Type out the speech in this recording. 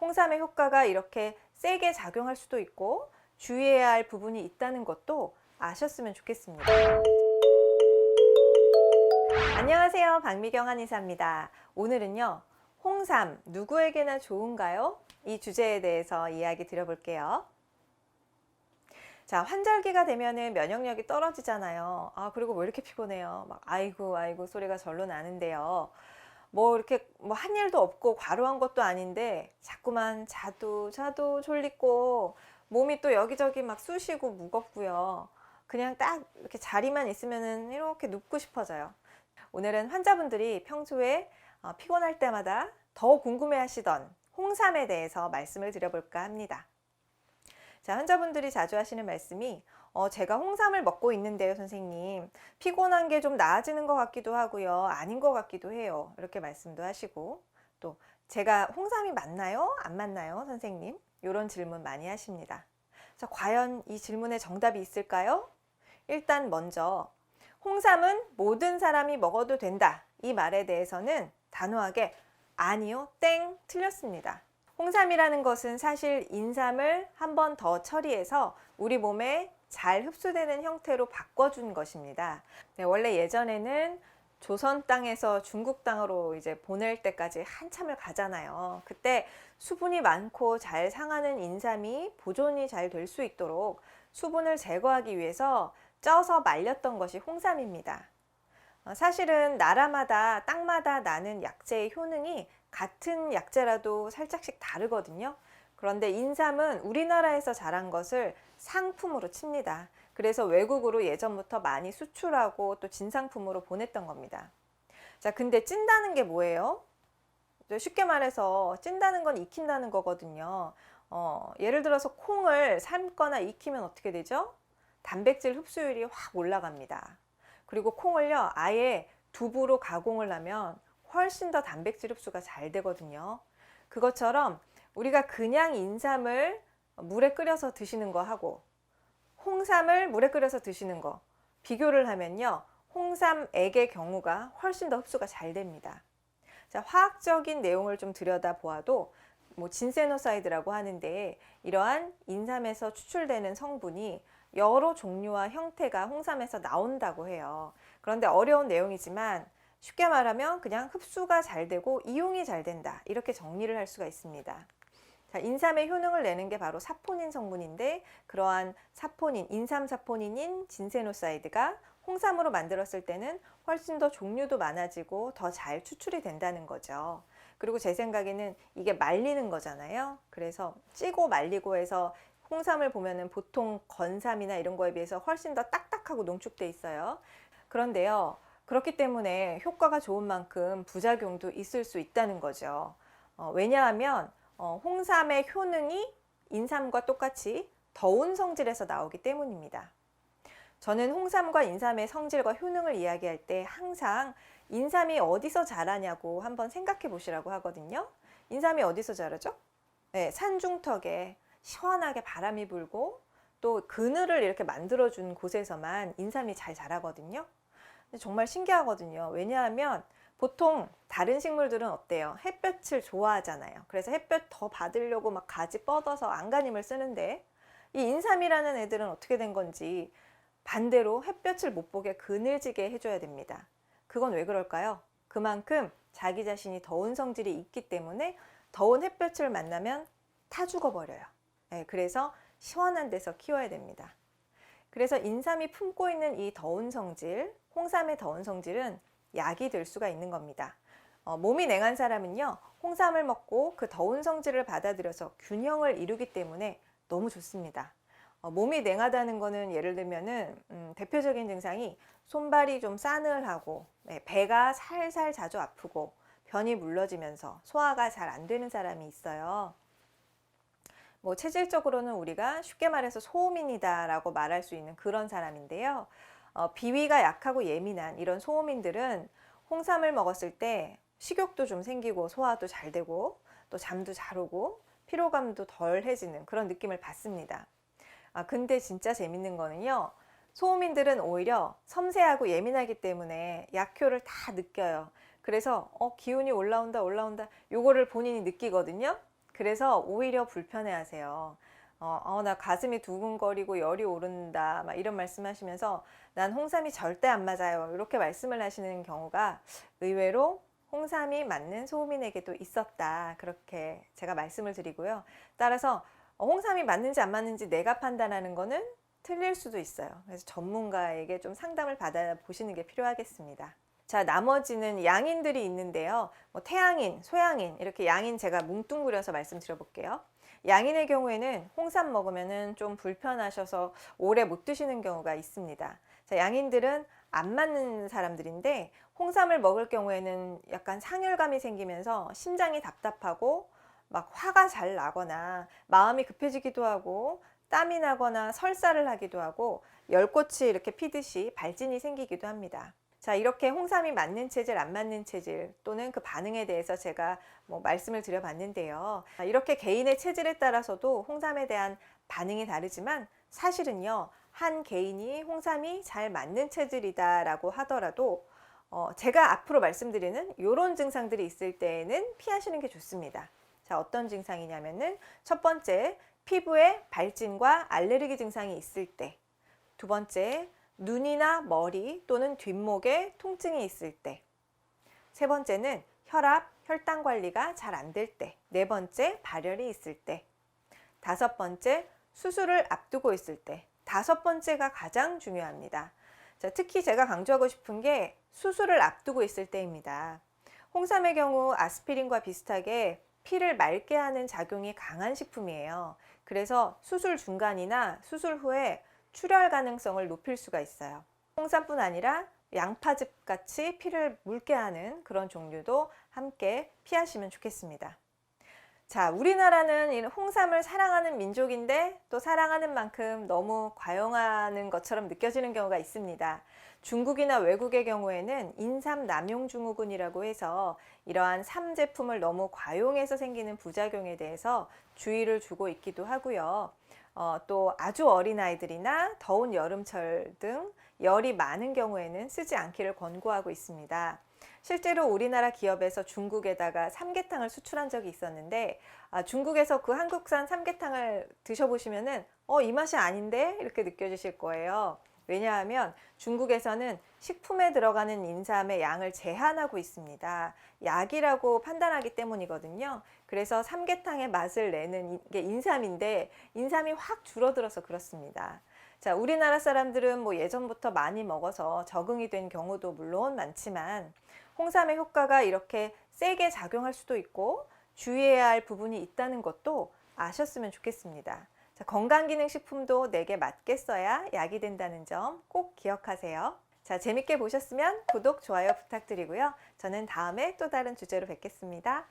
홍삼의 효과가 이렇게 세게 작용할 수도 있고 주의해야 할 부분이 있다는 것도 아셨으면 좋겠습니다. 안녕하세요. 박미경 한의사입니다. 오늘은요, 홍삼 누구에게나 좋은가요? 이 주제에 대해서 이야기 드려볼게요. 자, 환절기가 되면은 면역력이 떨어지잖아요. 그리고 왜 이렇게 피곤해요? 막 아이고 소리가 절로 나는데요. 뭐 이렇게 뭐 한 일도 없고 과로한 것도 아닌데 자꾸만 자도 졸리고 몸이 또 여기저기 막 쑤시고 무겁고요. 그냥 딱 이렇게 자리만 있으면은 이렇게 눕고 싶어져요. 오늘은 환자분들이 평소에 피곤할 때마다 더 궁금해 하시던 홍삼에 대해서 말씀을 드려볼까 합니다. 자, 환자분들이 자주 하시는 말씀이 제가 홍삼을 먹고 있는데요, 선생님. 피곤한 게 좀 나아지는 것 같기도 하고요. 아닌 것 같기도 해요. 이렇게 말씀도 하시고 또 제가 홍삼이 맞나요? 안 맞나요, 선생님? 이런 질문 많이 하십니다. 자, 과연 이 질문에 정답이 있을까요? 일단 먼저 홍삼은 모든 사람이 먹어도 된다. 이 말에 대해서는 단호하게 아니요, 땡, 틀렸습니다. 홍삼이라는 것은 사실 인삼을 한 번 더 처리해서 우리 몸에 잘 흡수되는 형태로 바꿔준 것입니다. 네, 원래 예전에는 조선 땅에서 중국 땅으로 이제 보낼 때까지 한참을 가잖아요. 그때 수분이 많고 잘 상하는 인삼이 보존이 잘 될 수 있도록 수분을 제거하기 위해서 쪄서 말렸던 것이 홍삼입니다. 사실은 나라마다 땅마다 나는 약재의 효능이 같은 약재라도 살짝씩 다르거든요. 그런데 인삼은 우리나라에서 자란 것을 상품으로 칩니다. 그래서 외국으로 예전부터 많이 수출하고 또 진상품으로 보냈던 겁니다. 자, 근데 찐다는 게 뭐예요? 쉽게 말해서 찐다는 건 익힌다는 거거든요. 예를 들어서 콩을 삶거나 익히면 어떻게 되죠? 단백질 흡수율이 확 올라갑니다. 그리고 콩을요, 아예 두부로 가공을 하면 훨씬 더 단백질 흡수가 잘 되거든요. 그것처럼 우리가 그냥 인삼을 물에 끓여서 드시는 거 하고 홍삼을 물에 끓여서 드시는 거 비교를 하면요, 홍삼액의 경우가 훨씬 더 흡수가 잘 됩니다. 자, 화학적인 내용을 좀 들여다 보아도 뭐 진세노사이드라고 하는데 이러한 인삼에서 추출되는 성분이 여러 종류와 형태가 홍삼에서 나온다고 해요. 그런데 어려운 내용이지만 쉽게 말하면 그냥 흡수가 잘 되고 이용이 잘 된다, 이렇게 정리를 할 수가 있습니다. 자, 인삼의 효능을 내는 게 바로 사포닌 성분인데 그러한 사포닌, 인삼 사포닌인 진세노사이드가 홍삼으로 만들었을 때는 훨씬 더 종류도 많아지고 더 잘 추출이 된다는 거죠. 그리고 제 생각에는 이게 말리는 거잖아요. 그래서 찌고 말리고 해서 홍삼을 보면은 보통 건삼이나 이런 거에 비해서 훨씬 더 딱딱하고 농축돼 있어요. 그런데요, 그렇기 때문에 효과가 좋은 만큼 부작용도 있을 수 있다는 거죠. 왜냐하면 홍삼의 효능이 인삼과 똑같이 더운 성질에서 나오기 때문입니다. 저는 홍삼과 인삼의 성질과 효능을 이야기할 때 항상 인삼이 어디서 자라냐고 한번 생각해 보시라고 하거든요. 인삼이 어디서 자라죠? 네, 산중턱에 시원하게 바람이 불고 또 그늘을 이렇게 만들어준 곳에서만 인삼이 잘 자라거든요. 근데 정말 신기하거든요. 왜냐하면 보통 다른 식물들은 어때요? 햇볕을 좋아하잖아요. 그래서 햇볕 더 받으려고 막 가지 뻗어서 안간힘을 쓰는데 이 인삼이라는 애들은 어떻게 된 건지 반대로 햇볕을 못 보게 그늘지게 해줘야 됩니다. 그건 왜 그럴까요? 그만큼 자기 자신이 더운 성질이 있기 때문에 더운 햇볕을 만나면 타 죽어버려요. 네, 그래서 시원한 데서 키워야 됩니다. 그래서 인삼이 품고 있는 이 더운 성질, 홍삼의 더운 성질은 약이 될 수가 있는 겁니다. 몸이 냉한 사람은요, 홍삼을 먹고 그 더운 성질을 받아들여서 균형을 이루기 때문에 너무 좋습니다. 몸이 냉하다는 거는 예를 들면은 대표적인 증상이 손발이 좀 싸늘하고 배가 살살 자주 아프고 변이 물러지면서 소화가 잘 안 되는 사람이 있어요. 뭐 체질적으로는 우리가 쉽게 말해서 소음인이다 라고 말할 수 있는 그런 사람인데요. 비위가 약하고 예민한 이런 소음인들은 홍삼을 먹었을 때 식욕도 좀 생기고 소화도 잘 되고 또 잠도 잘 오고 피로감도 덜해지는 그런 느낌을 받습니다. 근데 진짜 재밌는 거는요, 소음인들은 오히려 섬세하고 예민하기 때문에 약효를 다 느껴요. 그래서 기운이 올라온다 요거를 본인이 느끼거든요. 그래서 오히려 불편해하세요. 나 가슴이 두근거리고 열이 오른다, 막 이런 말씀하시면서 난 홍삼이 절대 안 맞아요, 이렇게 말씀을 하시는 경우가 의외로 홍삼이 맞는 소음인에게도 있었다, 그렇게 제가 말씀을 드리고요. 따라서 홍삼이 맞는지 안 맞는지 내가 판단하는 거는 틀릴 수도 있어요. 그래서 전문가에게 좀 상담을 받아 보시는 게 필요하겠습니다. 자, 나머지는 양인들이 있는데요. 뭐 태양인, 소양인, 이렇게 양인 제가 뭉뚱그려서 말씀드려 볼게요. 양인의 경우에는 홍삼 먹으면은 좀 불편하셔서 오래 못 드시는 경우가 있습니다. 자, 양인들은 안 맞는 사람들인데 홍삼을 먹을 경우에는 약간 상열감이 생기면서 심장이 답답하고 막 화가 잘 나거나 마음이 급해지기도 하고 땀이 나거나 설사를 하기도 하고 열꽃이 이렇게 피듯이 발진이 생기기도 합니다. 자, 이렇게 홍삼이 맞는 체질, 안 맞는 체질 또는 그 반응에 대해서 제가 말씀을 드려봤는데요. 이렇게 개인의 체질에 따라서도 홍삼에 대한 반응이 다르지만 사실은요, 한 개인이 홍삼이 잘 맞는 체질이다라고 하더라도 제가 앞으로 말씀드리는 이런 증상들이 있을 때에는 피하시는 게 좋습니다. 자, 어떤 증상이냐면은 첫 번째, 피부에 발진과 알레르기 증상이 있을 때. 두 번째, 눈이나 머리 또는 뒷목에 통증이 있을 때. 세 번째는 혈압, 혈당 관리가 잘 안 될 때. 네 번째, 발열이 있을 때. 다섯 번째, 수술을 앞두고 있을 때. 다섯 번째가 가장 중요합니다. 자, 특히 제가 강조하고 싶은 게 수술을 앞두고 있을 때입니다. 홍삼의 경우 아스피린과 비슷하게 피를 맑게 하는 작용이 강한 식품이에요. 그래서 수술 중간이나 수술 후에 출혈 가능성을 높일 수가 있어요. 홍삼뿐 아니라 양파즙 같이 피를 묽게 하는 그런 종류도 함께 피하시면 좋겠습니다. 자, 우리나라는 홍삼을 사랑하는 민족인데 또 사랑하는 만큼 너무 과용하는 것처럼 느껴지는 경우가 있습니다. 중국이나 외국의 경우에는 인삼 남용 증후군이라고 해서 이러한 삼 제품을 너무 과용해서 생기는 부작용에 대해서 주의를 주고 있기도 하고요. 또 아주 어린 아이들이나 더운 여름철 등 열이 많은 경우에는 쓰지 않기를 권고하고 있습니다. 실제로 우리나라 기업에서 중국에다가 삼계탕을 수출한 적이 있었는데 중국에서 그 한국산 삼계탕을 드셔보시면은 이 맛이 아닌데? 이렇게 느껴지실 거예요. 왜냐하면 중국에서는 식품에 들어가는 인삼의 양을 제한하고 있습니다. 약이라고 판단하기 때문이거든요. 그래서 삼계탕의 맛을 내는 게 인삼인데 인삼이 확 줄어들어서 그렇습니다. 자, 우리나라 사람들은 예전부터 많이 먹어서 적응이 된 경우도 물론 많지만 홍삼의 효과가 이렇게 세게 작용할 수도 있고 주의해야 할 부분이 있다는 것도 아셨으면 좋겠습니다. 자, 건강기능식품도 내게 맞게 써야 약이 된다는 점 꼭 기억하세요. 자, 재밌게 보셨으면 구독, 좋아요 부탁드리고요. 저는 다음에 또 다른 주제로 뵙겠습니다.